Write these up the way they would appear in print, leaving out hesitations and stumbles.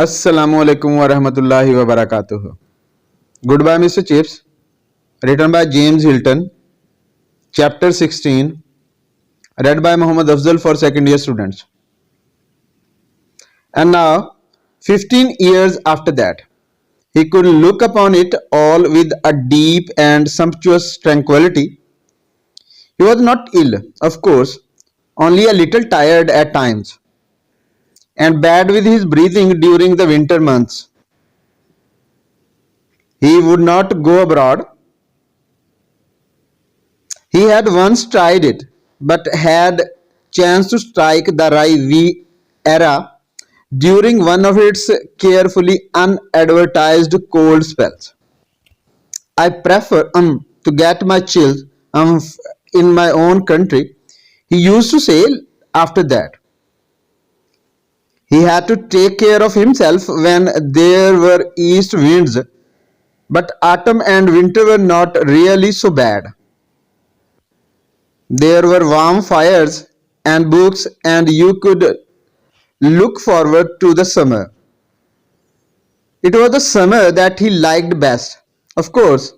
Assalamu alaikum wa rahmatullahi wa barakatuh. Goodbye, Mr. Chips. Written by James Hilton. Chapter 16. Read by Muhammad Afzal for second year students. And now, 15 years after that, he could look upon it all with a deep and sumptuous tranquility. He was not ill, of course, only a little tired at times, and bad with his breathing during the winter months. He would not go abroad. He had once tried it, but had chanced to strike the Riviera during one of its carefully unadvertised cold spells. I prefer to get my chills in my own country, he used to say after that. He had to take care of himself when there were east winds, but autumn and winter were not really so bad. There were warm fires and books, and you could look forward to the summer. It was the summer that he liked best. Of course,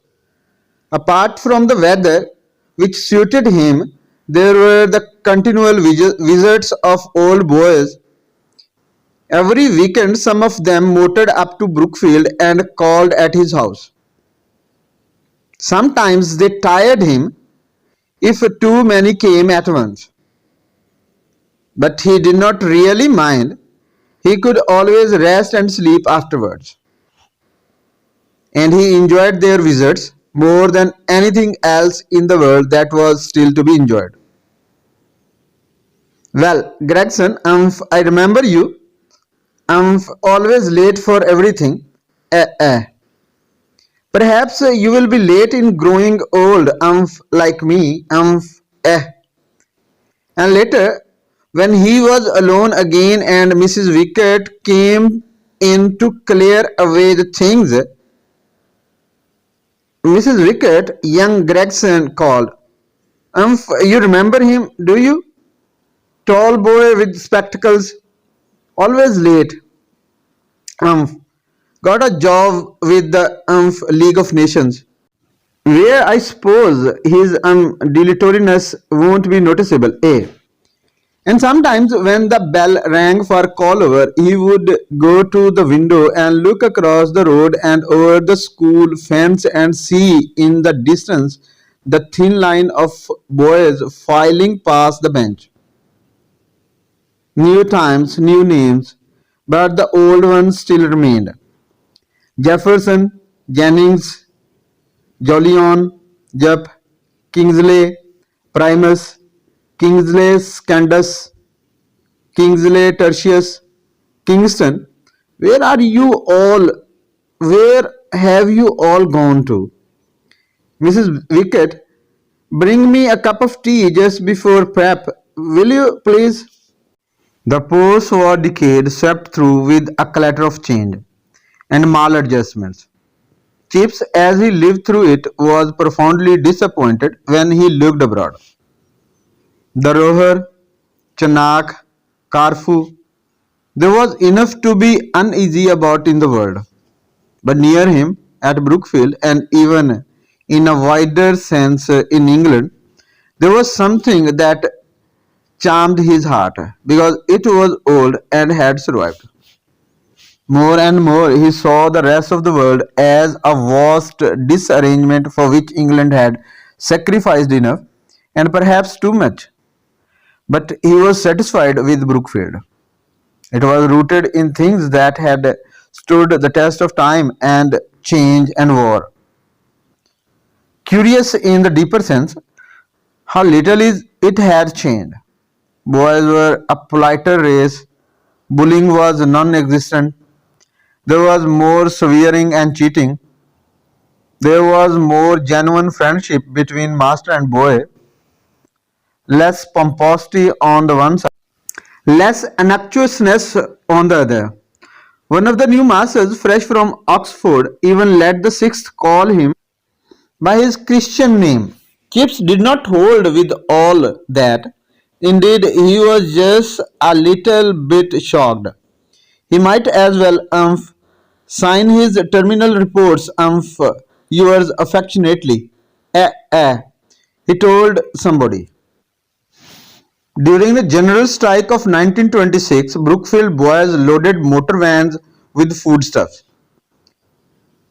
apart from the weather, which suited him, there were the continual visits of old boys. Every weekend, some of them motored up to Brookfield and called at his house. Sometimes they tired him if too many came at once. But he did not really mind. He could always rest and sleep afterwards. And he enjoyed their visits more than anything else in the world that was still to be enjoyed. Well, Gregson, I remember you. I'm always late for everything. Perhaps you will be late in growing old, like me. And later, when he was alone again and Mrs. Wickett came in to clear away the things, Mrs. Wickett, young Gregson called. You remember him, do you? Tall boy with spectacles, always late. Got a job with the League of Nations, where I suppose his dilatoriness won't be noticeable, eh? And sometimes when the bell rang for call over, he would go to the window and look across the road and over the school fence and see in the distance the thin line of boys filing past the bench. New times, new names, but the old ones still remained. Jefferson, Jennings, Jolyon, Jupp, Kingsley, Primus, Kingsley Scandus, Kingsley Tertius, Kingston. Where are you all? Where have you all gone to? Mrs. Wickett, bring me a cup of tea just before prep, will you please? The post-war decade swept through with a clatter of change and maladjustments. Chips, as he lived through it, was profoundly disappointed when he looked abroad. The Roher, Chanak, Carfu, there was enough to be uneasy about in the world. But near him, at Brookfield, and even in a wider sense in England, there was something that charmed his heart because it was old and had survived. More and more he saw the rest of the world as a vast disarrangement for which England had sacrificed enough and perhaps too much. But he was satisfied with Brookfield. It was rooted in things that had stood the test of time and change and war. Curious in the deeper sense, how little it had changed. Boys were a politer race, bullying was non-existent, there was more swearing and cheating, there was more genuine friendship between master and boy, less pomposity on the one side, less innocuousness on the other. One of the new masters, fresh from Oxford, even let the sixth call him by his Christian name. Chips did not hold with all that. Indeed, he was just a little bit shocked. He might as well sign his terminal reports yours affectionately. He told somebody. During the general strike of 1926, Brookfield boys loaded motor vans with foodstuffs.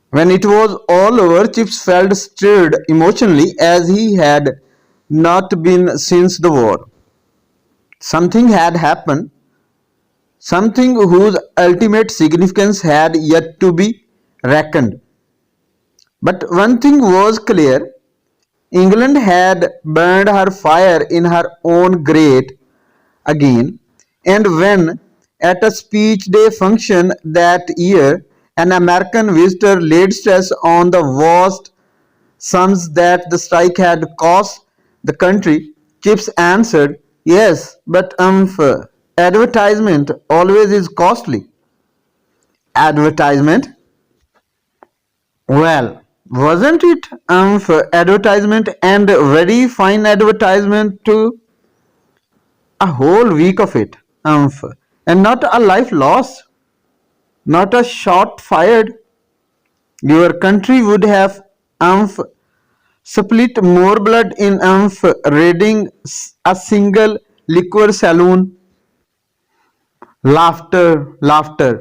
When it was all over, Chips felt stirred emotionally as he had not been since the war. Something had happened, something whose ultimate significance had yet to be reckoned. But one thing was clear: England had burned her fire in her own grate again, and when, at a speech day function that year, an American visitor laid stress on the vast sums that the strike had cost the country, Chips answered, "Yes, but advertisement always is costly." Advertisement? Well, wasn't it advertisement, and very fine advertisement too? A whole week of it, and not a life lost, not a shot fired. Your country would have split more blood in raiding a single liquor saloon. Laughter, laughter.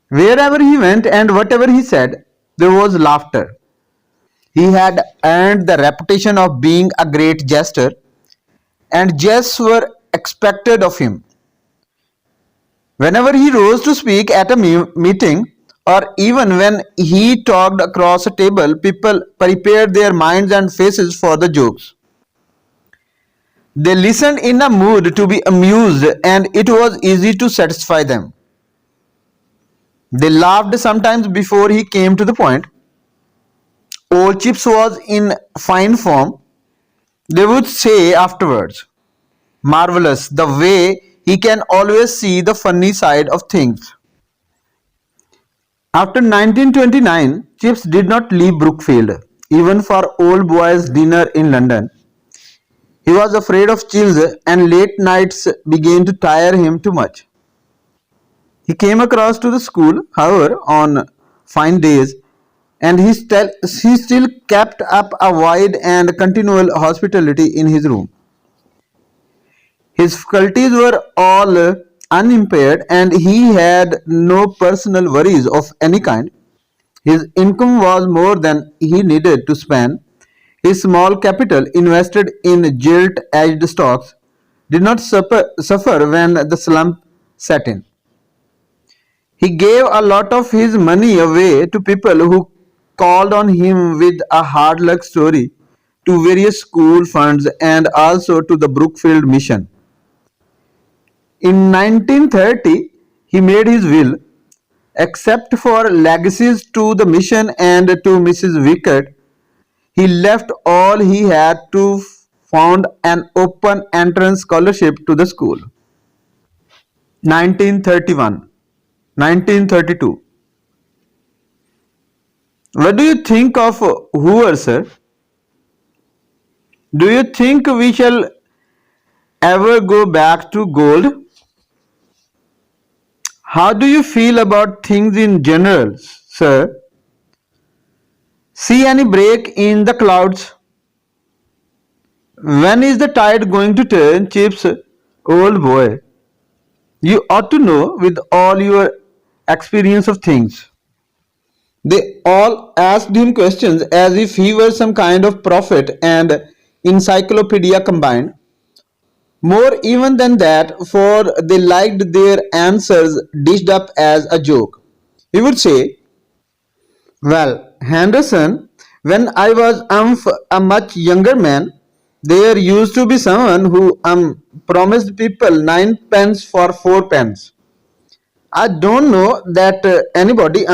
Wherever he went and whatever he said, there was laughter. He had earned the reputation of being a great jester, and jests were expected of him. Whenever he rose to speak at a meeting, or even when he talked across a table, people prepared their minds and faces for the jokes. They listened in a mood to be amused, and it was easy to satisfy them. They laughed sometimes before he came to the point. Old Chips was in fine form, they would say afterwards. Marvelous, the way he can always see the funny side of things. After 1929, Chips did not leave Brookfield, even for old boys' dinner in London. He was afraid of chills, and late nights began to tire him too much. He came across to the school, however, on fine days, and he still kept up a wide and continual hospitality in his room. His faculties were all unimpaired, and he had no personal worries of any kind. His income was more than he needed to spend. His small capital, invested in gilt-edged stocks, did not suffer when the slump set in. He gave a lot of his money away to people who called on him with a hard luck story, to various school funds, and also to the Brookfield Mission. In 1930, he made his will. Except for legacies to the mission and to Mrs. Wickett, he left all he had to found an open entrance scholarship to the school. 1931, 1932. What do you think of Hoover, sir? Do you think we shall ever go back to gold? How do you feel about things in general, sir? See any break in the clouds? When is the tide going to turn, Chips, old boy? You ought to know with all your experience of things. They all asked him questions as if he were some kind of prophet and encyclopedia combined. More even than that, for they liked their answers dished up as a joke. He would say, "Well, Henderson, when I was a much younger man, there used to be someone who promised people ninepence for fourpence. I don't know that anybody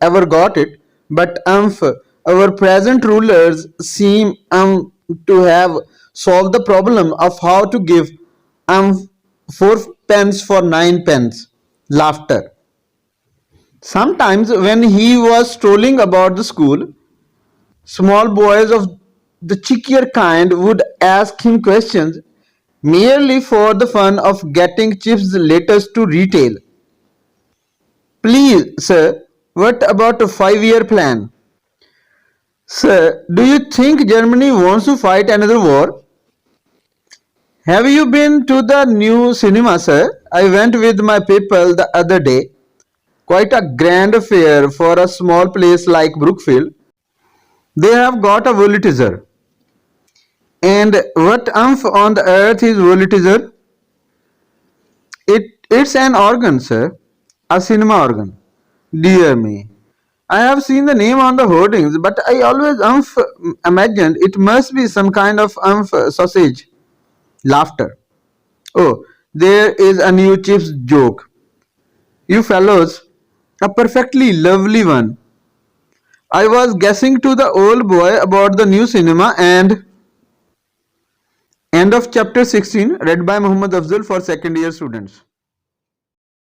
ever got it, but our present rulers seem to have solved the problem of how to give fourpence for ninepence." Laughter. Sometimes, when he was strolling about the school, small boys of the cheekier kind would ask him questions merely for the fun of getting Chips' letters to retail. Please, sir, what about a 5-year plan? Sir, do you think Germany wants to fight another war? Have you been to the new cinema, sir? I went with my people the other day. Quite a grand affair for a small place like Brookfield. They have got a Volitizer. And what umph on the earth is Volitizer? It's an organ, sir. A cinema organ. Dear me. I have seen the name on the hoardings, but I always imagined it must be some kind of sausage. Laughter. Oh, there is a new chips joke. You fellows, a perfectly lovely one. I was guessing to the old boy about the new cinema and end of chapter 16 read by Muhammad Afzal for second year students.